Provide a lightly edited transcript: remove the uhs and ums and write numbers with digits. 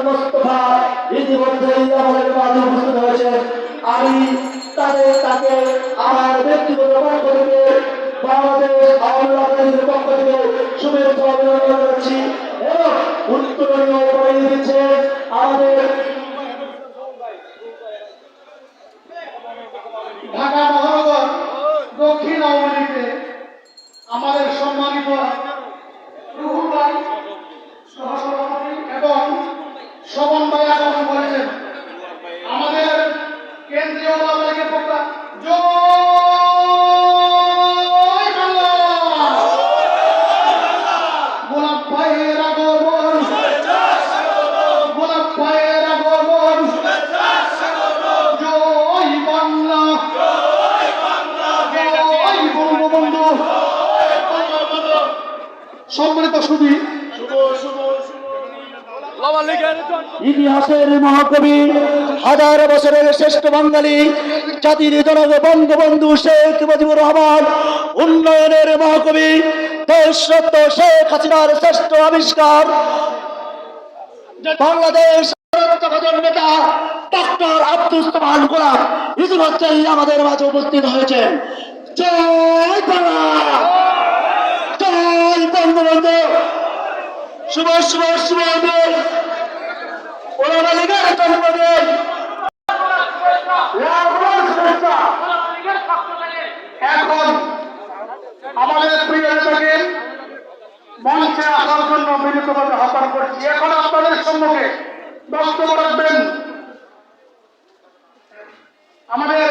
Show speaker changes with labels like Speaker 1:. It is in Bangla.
Speaker 1: মোস্তফা ইতিমধ্যেই আমাদের মাঝে উপস্থিত হয়েছেন। আমি তাকে আমার ব্যক্তিগত পক্ষ থেকে বাংলাদেশ আওয়ামী লীগের পক্ষ থেকে শুভেচ্ছা অভিনন্দন জানাচ্ছি এবং উত্তরণীয় করে দিচ্ছে আমাদের
Speaker 2: ঢাকা মহানগর দক্ষিণ আওয়ামী লীগে আমাদের সম্মানিত রুহুল ভাই সহসভাপতি এবং শোভন ভাই আগমন করেছেন। আমাদের কেন্দ্রীয় আওয়ামী লীগের পক্ষ জয় বাংলা, গোলাপ ভাইয়ের আগমন, গোলাপ ভাইয়ের আগমন, জয় বাংলা, জয় বঙ্গবন্ধু। সম্মানিত সুধী,
Speaker 1: ইতিহাসের মহাকবি, হাজার বছরের শ্রেষ্ঠ বাঙালি, জাতির জনক বঙ্গবন্ধু শেখ মুজিবুর রহমান, উন্নয়নের মহাকবি, দেশরত্ন শেখ হাসিনার শ্রেষ্ঠ আবিষ্কার, বাংলাদেশ নেতা ডক্টর আব্দুল সালাম গোলাম ইতিমধ্যেই আমাদের মাঝে উপস্থিত হয়েছেন। জয় বাংলা, জয় বঙ্গবন্ধু, শুভ শুভ শুভ ওলামা লীগের জন্মদিন,
Speaker 2: এখন আমাদের প্রিয় নেতাকে মঞ্চে আসার জন্য বিনীতভাবে আহ্বান করছি। এখন আপনাদের সম্মুখে বক্তব্য রাখবেন আমাদের